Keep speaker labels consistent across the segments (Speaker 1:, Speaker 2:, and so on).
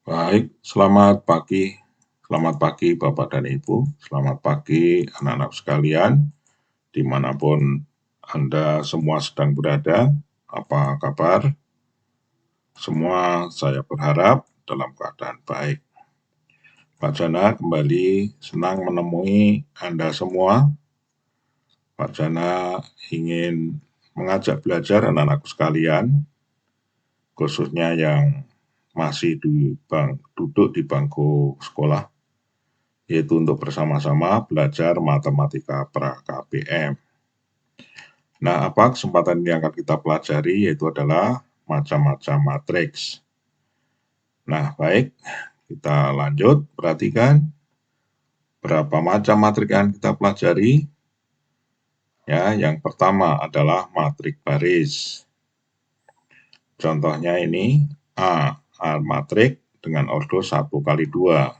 Speaker 1: Baik, selamat pagi. Selamat pagi Bapak dan Ibu. Selamat pagi anak-anak sekalian, dimanapun Anda semua sedang berada. Apa kabar? Semua saya berharap dalam keadaan baik. Pak Jana kembali senang menemui Anda semua. Pak Jana ingin mengajak belajar anak-anakku sekalian, khususnya yang masih duduk di bangku sekolah, yaitu untuk bersama-sama belajar matematika pra-KPM. Nah, apa kesempatan yang akan kita pelajari yaitu adalah macam-macam matriks. Nah, baik, kita lanjut, perhatikan berapa macam matriks yang kita pelajari. Ya, yang pertama adalah matrik baris. Contohnya ini A matrik dengan ordo 1 kali 2.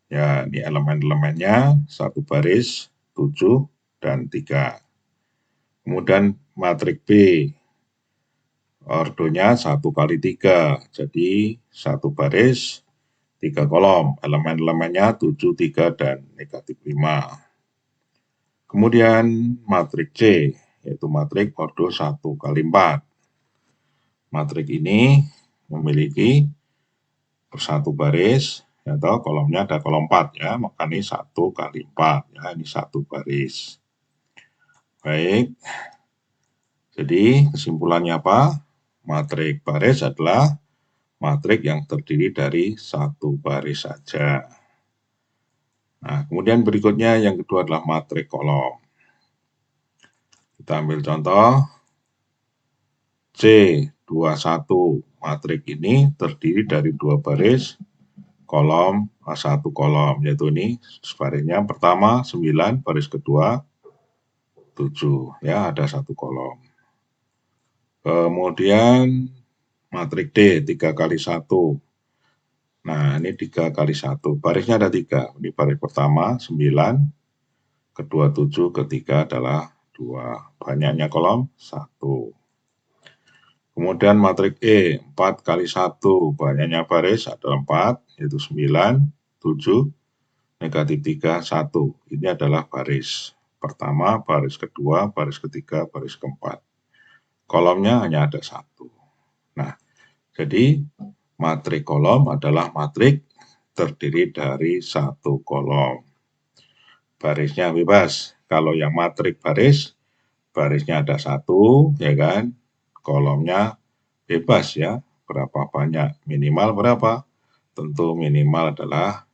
Speaker 1: Ya, ini elemen-elemennya 1 baris, 7, dan 3. Kemudian matrik B, ordonya 1 kali 3, jadi 1 baris, 3 kolom, elemen-elemennya 7, 3, dan negatif 5. Kemudian matrik C, yaitu matrik ordo 1 kali 4. Matrik ini memiliki 1 baris, atau kolomnya ada kolom 4 ya, maka ini 1 kali 4 ya, ini 1 baris. Baik, jadi kesimpulannya apa? Matrik baris adalah matrik yang terdiri dari 1 baris saja. Nah, kemudian berikutnya yang kedua adalah matrik kolom. Kita ambil contoh C21. Matrik ini terdiri dari 2 baris, kolom, 1 kolom, yaitu ini barisnya pertama 9, baris kedua 7, ya ada 1 kolom. Kemudian matrik D 3 kali 1. Nah, ini 3 kali 1. Barisnya ada 3. Ini baris pertama 9, kedua 7, ketiga adalah 2. Banyaknya kolom 1. Kemudian matrik E 4 kali 1. Banyaknya baris adalah 4, yaitu 9, 7, negatif 3, 1. Ini adalah baris pertama, baris kedua, baris ketiga, baris keempat. Kolomnya hanya ada 1. Nah, jadi matrik kolom adalah matrik terdiri dari 1 kolom. Barisnya bebas. Kalau yang matrik baris, barisnya ada 1, ya kan? Kolomnya bebas ya. Berapa banyak? Minimal berapa? Tentu minimal adalah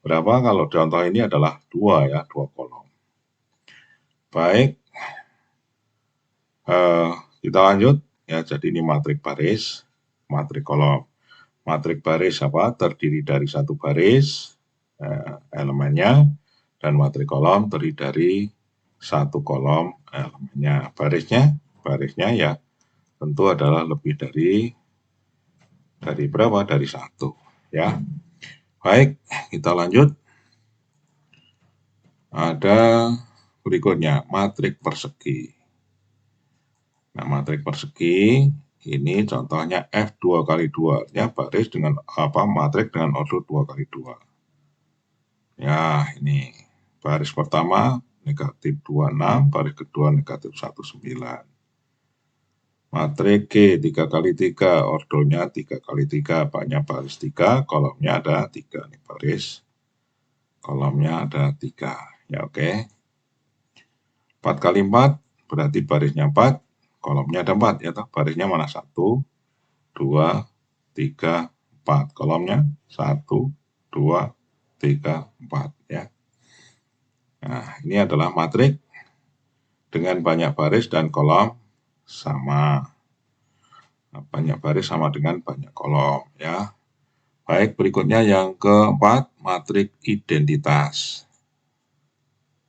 Speaker 1: berapa? Kalau contoh ini adalah 2 ya, 2 kolom. Baik. Kita lanjut ya. Jadi ini matrik baris, matrik kolom. Matrik baris apa? Terdiri dari 1 baris elemennya, dan matrik kolom terdiri dari 1 kolom elemennya. Barisnya ya tentu adalah lebih dari berapa? Dari 1 ya. Baik, kita lanjut. Ada berikutnya matrik persegi. Nah, matrik persegi ini contohnya F2 kali 2, ya baris dengan matrik dengan ordo 2 kali 2. Ya, ini baris pertama negatif 26, baris kedua negatif 19. Matrik G 3 kali 3, ordonya 3 kali 3, banyak baris 3, kolomnya ada 3 nih baris. Kolomnya ada 3. Ya, oke. 4 kali 4 berarti barisnya 4, kolomnya ada 4 ya toh. Barisnya mana? 1, 2, 3, 4. Kolomnya 1, 2, 3, 4 ya. Nah, ini adalah matrik dengan banyak baris dan kolom sama. Banyak baris sama dengan banyak kolom ya. Baik, berikutnya yang keempat, matrik identitas.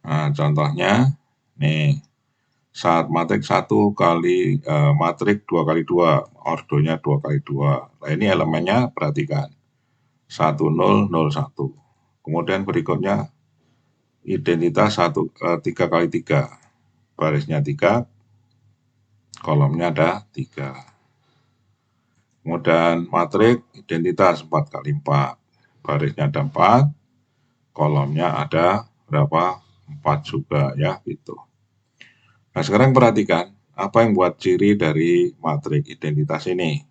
Speaker 1: Nah, contohnya nih, saat matrik 1 kali matrik 2 kali 2, ordonya 2 kali 2. Nah, ini elemennya perhatikan. 1, 0, 0, 1. Kemudian berikutnya identitas 3 kali 3. Barisnya 3, kolomnya ada 3. Kemudian matrik identitas 4 kali 4. Barisnya ada 4, kolomnya ada berapa? 4 juga ya, gitu. Nah, sekarang perhatikan apa yang buat ciri dari matrik identitas ini.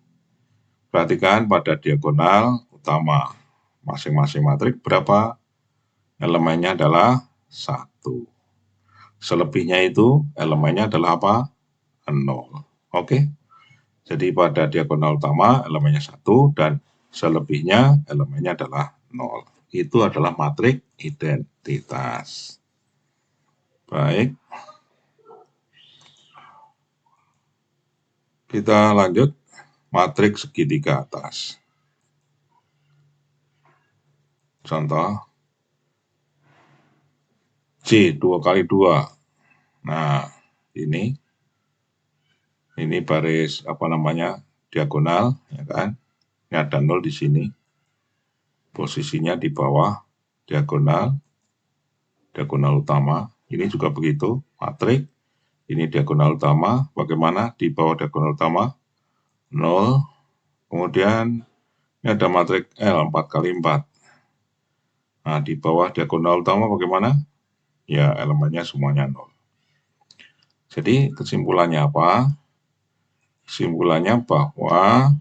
Speaker 1: Perhatikan pada diagonal utama. Masing-masing matrik berapa? Elemennya adalah 1. Selebihnya itu elemennya adalah apa? 0. Oke. Jadi pada diagonal utama elemennya 1 dan selebihnya elemennya adalah 0. Itu adalah matrik identitas. Baik. Kita lanjut matrik segitiga atas. Contoh C 2 kali 2. Nah, ini baris apa namanya? Diagonal, ya kan? Ini ada 0 di sini. Posisinya di bawah diagonal utama. Ini juga begitu, matrik. Ini diagonal utama. Bagaimana di bawah diagonal utama? 0. Kemudian ini ada matrik L 4 kali 4. Nah, di bawah diagonal utama bagaimana? Ya, elemennya semuanya 0. Jadi kesimpulannya apa? Kesimpulannya bahwa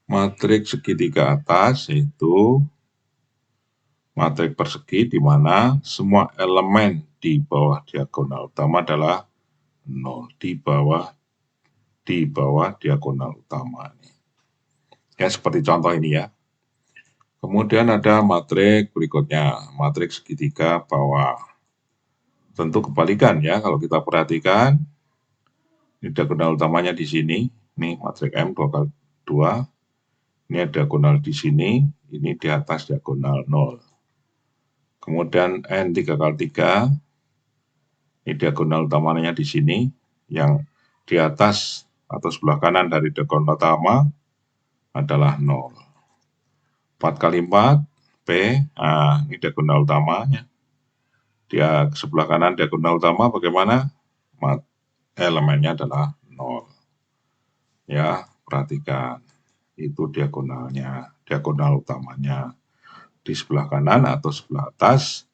Speaker 1: matrik segitiga atas yaitu matrik persegi di mana semua elemen di bawah diagonal utama adalah 0. Di bawah diagonal utama. Ya, seperti contoh ini ya. Kemudian ada matrik berikutnya, matrik segitiga bawah. Tentu kebalikan ya, kalau kita perhatikan, ini diagonal utamanya di sini, ini matrik M 2 kali 2, ini ada diagonal di sini, ini di atas diagonal 0. Kemudian N 3 kali 3, ini diagonal utamanya di sini, yang di atas atau sebelah kanan dari diagonal utama adalah 0. 4 kali 4, P, nah ini diagonal utamanya. Dia sebelah kanan diagonal utama bagaimana? Elemennya adalah 0. Ya, perhatikan. Itu diagonalnya, diagonal utamanya. Di sebelah kanan atau sebelah atas,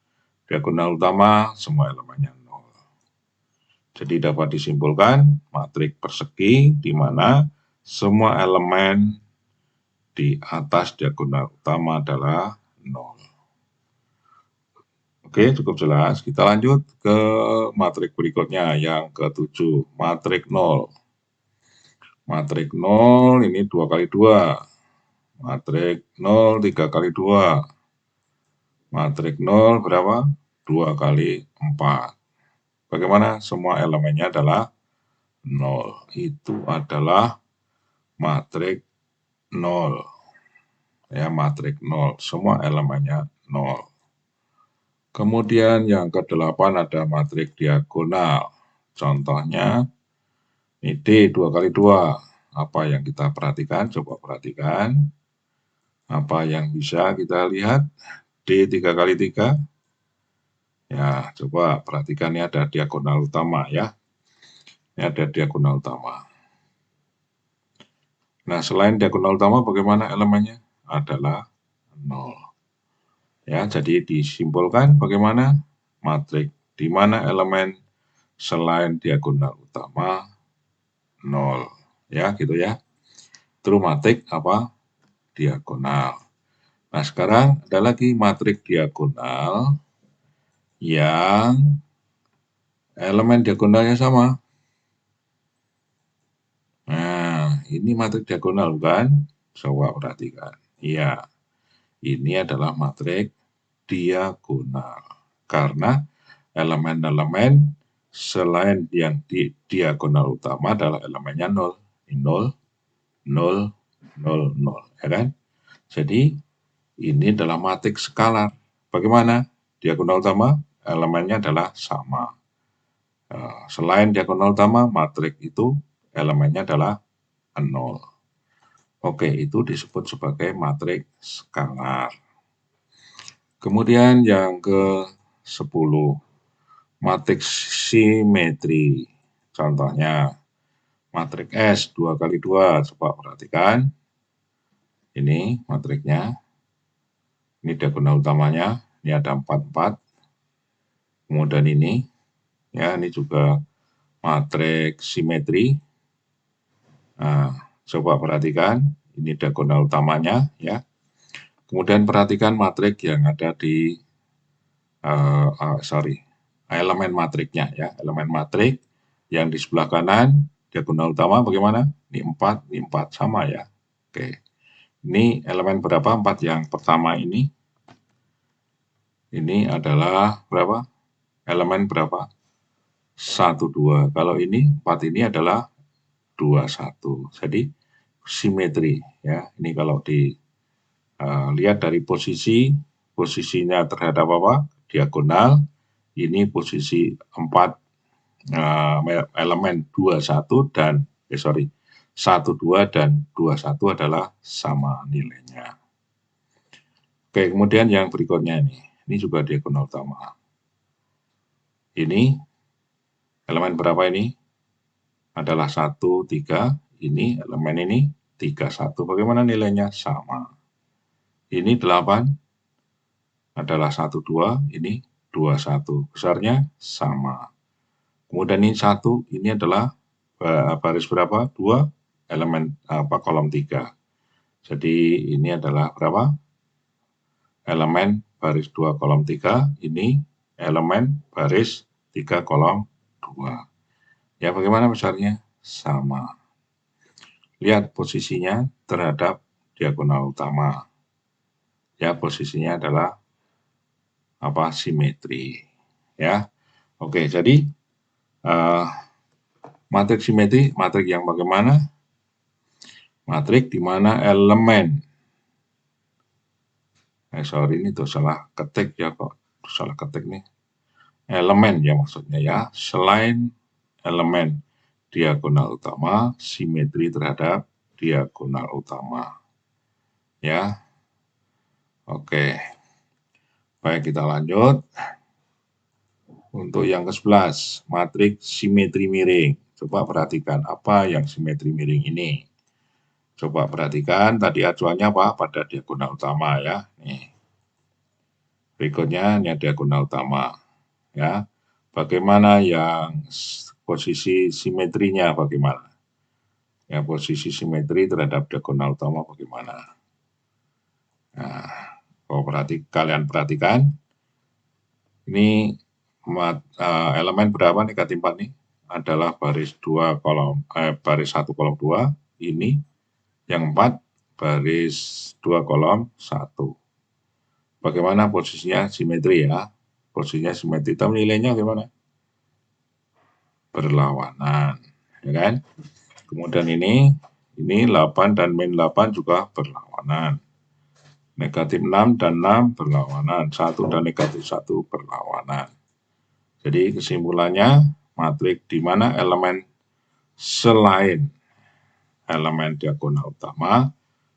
Speaker 1: diagonal utama semua elemennya 0. Jadi dapat disimpulkan matrik persegi di mana semua elemen di atas diagonal utama adalah 0. Oke, cukup jelas. Kita lanjut ke matrik berikutnya, yang ke-7, matrik 0. Matrik 0 ini 2 kali 2. Matrik 0 3 kali 2. Matrik 0 berapa? 2 kali 4. Bagaimana? Semua elemennya adalah 0. Itu adalah matrik 0. Ya, matrik 0. Semua elemennya 0. Kemudian yang ke-8 ada matrik diagonal. Contohnya ini D 2 kali 2. Apa yang kita perhatikan? Coba perhatikan. Apa yang bisa kita lihat? D 3 kali 3. Ya, coba perhatikan, ini ada diagonal utama ya. Ini ada diagonal utama. Nah, selain diagonal utama bagaimana elemennya? Adalah 0. Ya, jadi disimpulkan bagaimana matrik di mana elemen selain diagonal utama 0. Ya, gitu ya. Itu matrik apa? Diagonal. Nah, sekarang ada lagi matrik diagonal yang elemen diagonalnya sama. Nah, ini matrik diagonal bukan? Coba perhatikan. Iya, ini adalah matrik diagonal. Karena elemen-elemen selain yang di diagonal utama adalah elemennya 0. 0, 0, 0, 0. Ya kan? Jadi, ini adalah matrik skalar. Bagaimana? Diagonal utama, elemennya adalah sama. Selain diagonal utama, matrik itu elemennya adalah 0. Oke, itu disebut sebagai matrik skalar. Kemudian yang ke-10, matrik simetri. Contohnya, Matrik S 2 kali 2, coba perhatikan. Ini matriknya. Ini diagonal utamanya, ini ada 4, 4. Kemudian ini, ya ini juga matrik simetri. Nah, coba perhatikan, ini diagonal utamanya, ya. Kemudian perhatikan matrik yang ada di, elemen matriknya, ya. Elemen matrik yang di sebelah kanan, diagonal utama bagaimana? Ini 4, ini 4, sama ya. Oke. Ini elemen berapa? 4 yang pertama ini. Ini adalah berapa? Elemen berapa? 1, 2. Kalau ini 4 ini adalah 2, 1. Jadi simetri ya. Ini kalau dilihat dari posisinya terhadap apa? Diagonal. Ini posisi 4 elemen 21 dan 1, 2 dan 21 adalah sama nilainya. Oke, kemudian yang berikutnya ini juga diagonal utama. Ini elemen berapa ini? Adalah 1, 3. Ini elemen ini 3, 1. Bagaimana nilainya? Sama. Ini 8 adalah 1, 2. Ini 2, 1. Besarnya sama. Kemudian ini 1. Ini adalah baris berapa? 2 elemen kolom 3. Jadi ini adalah berapa? Elemen baris 2 kolom 3. Ini elemen baris 3 kolom 2. Ya, bagaimana besarnya? Sama. Lihat posisinya terhadap diagonal utama. Ya, posisinya adalah apa? Simetri. Ya. Oke, jadi matrik simetri, matrik yang bagaimana? Matrik di mana elemen ini tuh salah ketik ya kok. Salah ketik nih. Elemen ya maksudnya ya. Selain elemen diagonal utama, simetri terhadap diagonal utama. Ya. Oke. Baik, kita lanjut. Untuk yang ke-11, matrik simetri miring. Coba perhatikan apa yang simetri miring ini. Coba perhatikan, tadi acuannya apa? Pada diagonal utama ya. Nih. Berikutnya ini diagonal utama. Ya. Bagaimana yang posisi simetrinya bagaimana? Ya, posisi simetri terhadap diagonal utama bagaimana? Nah, kalian perhatikan. Ini elemen berapa nih K4 nih? Adalah baris 2 kolom baris 1 kolom 2. Ini yang 4 baris 2 kolom 1. Bagaimana posisinya? Simetri ya. Posisinya simetri. Tapi nilainya bagaimana? Berlawanan, ya kan? Kemudian ini 8 dan min 8 juga berlawanan. Negatif 6 dan 6 berlawanan. 1 dan negatif 1 berlawanan. Jadi kesimpulannya, matrik di mana elemen selain elemen diagonal utama,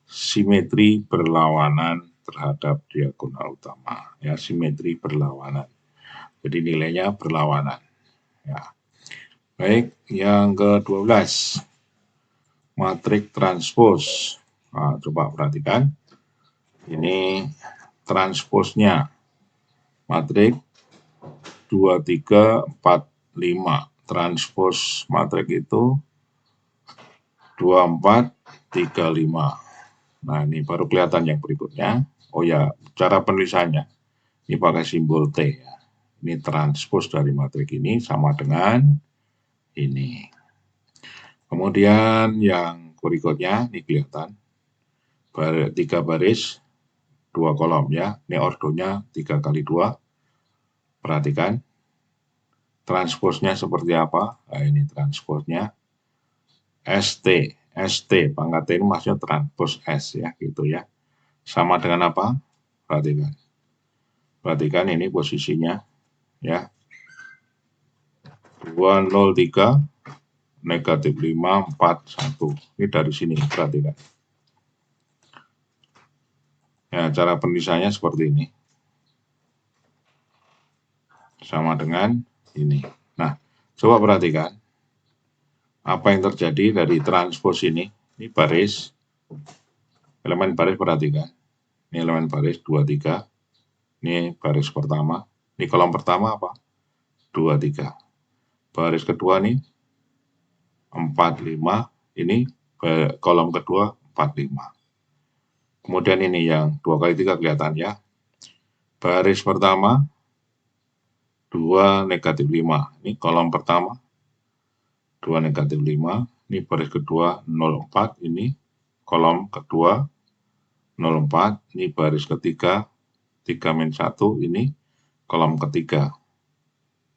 Speaker 1: simetri berlawanan terhadap diagonal utama. Ya, simetri berlawanan. Jadi nilainya berlawanan. Ya. Baik, yang ke-12. Matrik transpos. Nah, coba perhatikan. Ini transposnya. Matrik 2, 3, 4, 5. Transpos matrik itu 2, 4, 3, 5. Nah, ini baru kelihatan yang berikutnya. Oh ya, cara penulisannya. Ini pakai simbol T. Ya. Ini transpos dari matrik ini sama dengan ini. Kemudian yang berikutnya, ini kelihatan. 3 baris, 2 kolom ya. Ini ordonya 3 kali 2. Perhatikan. Transposnya seperti apa? Nah, ini transposnya ST. ST, pangkat T ini maksudnya transpos S ya, gitu ya. Sama dengan apa? Perhatikan. Perhatikan ini posisinya ya. 203 negatif 5 4 1. Ini dari sini perhatikan. Ya, cara penulisannya seperti ini. Sama dengan ini. Nah, coba perhatikan. Apa yang terjadi dari transpos ini? Ini baris, elemen baris perhatikan. Ini elemen baris 2, 3. Ini baris pertama. Ini kolom pertama apa? 2, 3. Baris kedua nih 4, 5. Ini kolom kedua 4, 5. Kemudian ini yang 2 kali 3 kelihatan ya. Baris pertama 2, negatif 5. Ini kolom pertama 2, negatif 5. Ini baris kedua 0, 4. Ini kolom kedua 0, 4. Ini baris ketiga 3, min 1. Ini kolom ketiga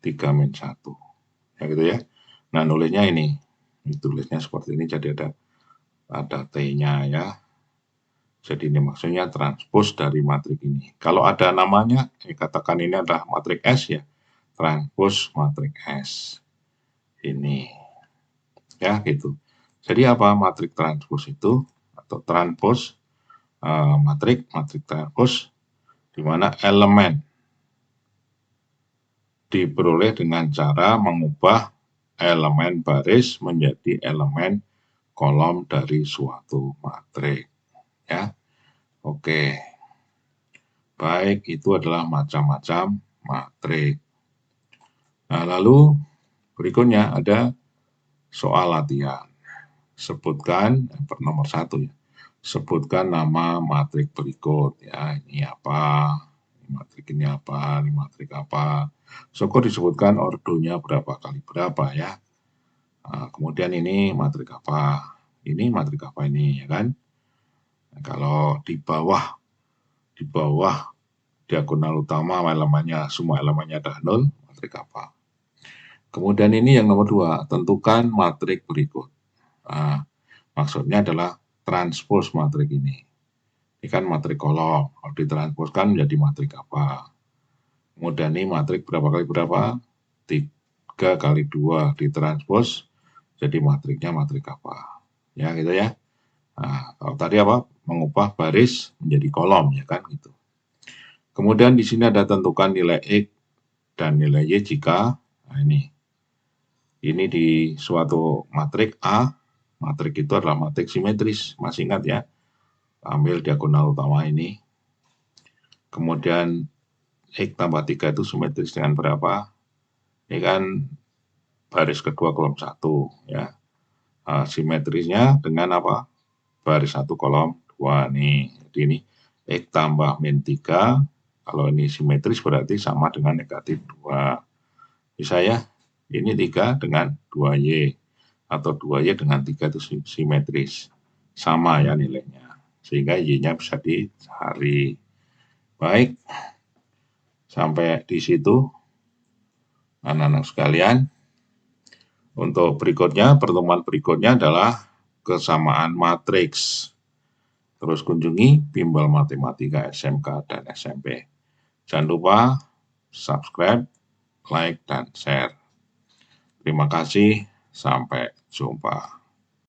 Speaker 1: 3, min 1. Ya gitu ya. Nah nulisnya ini. Tulisnya seperti ini, jadi ada T-nya ya. Jadi ini maksudnya transpos dari matrik ini. Kalau ada namanya, katakan ini adalah matrik S ya. Transpos matrik S. Ini. Ya gitu. Jadi apa matrik transpos itu? Atau transpos matrik transpos di mana elemen diperoleh dengan cara mengubah elemen baris menjadi elemen kolom dari suatu matrik. Ya. Oke. Baik, itu adalah macam-macam matrik. Nah, lalu berikutnya ada soal latihan. Sebutkan nomor 1 ya. Sebutkan nama matrik berikut ya. Ini apa? Ini matrik ini apa? Ini matrik apa? Syukur disebutkan ordonya berapa kali berapa ya. Nah, kemudian ini matrik apa? Ini matrik apa ini ya kan? Nah, kalau di bawah diagonal utama elemennya semua elemennya ada 0, matrik apa? Kemudian ini yang nomor 2, tentukan matrik berikut. Nah, maksudnya adalah transpos matrik ini. Ini kan matrik kolom, kalau ditransposkan menjadi matrik apa? Kemudian ini matrik berapa kali berapa? 3 kali 2 ditranspos, jadi matriknya matrik apa? Ya gitu ya. Nah, kalau tadi apa? Mengubah baris menjadi kolom ya kan gitu. Kemudian di sini ada tentukan nilai X dan nilai Y jika, nah ini di suatu matrik A, matrik itu adalah matrik simetris, masih ingat ya, ambil diagonal utama ini, kemudian X tambah 3 itu simetris dengan berapa, ini kan baris kedua kolom 1 ya, simetrisnya dengan apa, baris 1 kolom 2 nih, jadi ini X tambah min 3, kalau ini simetris berarti sama dengan negatif 2, bisa ya. Ini 3 dengan 2Y, atau 2Y dengan 3 itu simetris. Sama ya nilainya. Sehingga Y-nya bisa dicari. Baik, sampai di situ anak-anak sekalian. Untuk berikutnya, pertemuan berikutnya adalah kesamaan matriks. Terus kunjungi Bimbel Matematika SMK dan SMP. Jangan lupa subscribe, like, dan share. Terima kasih, sampai jumpa.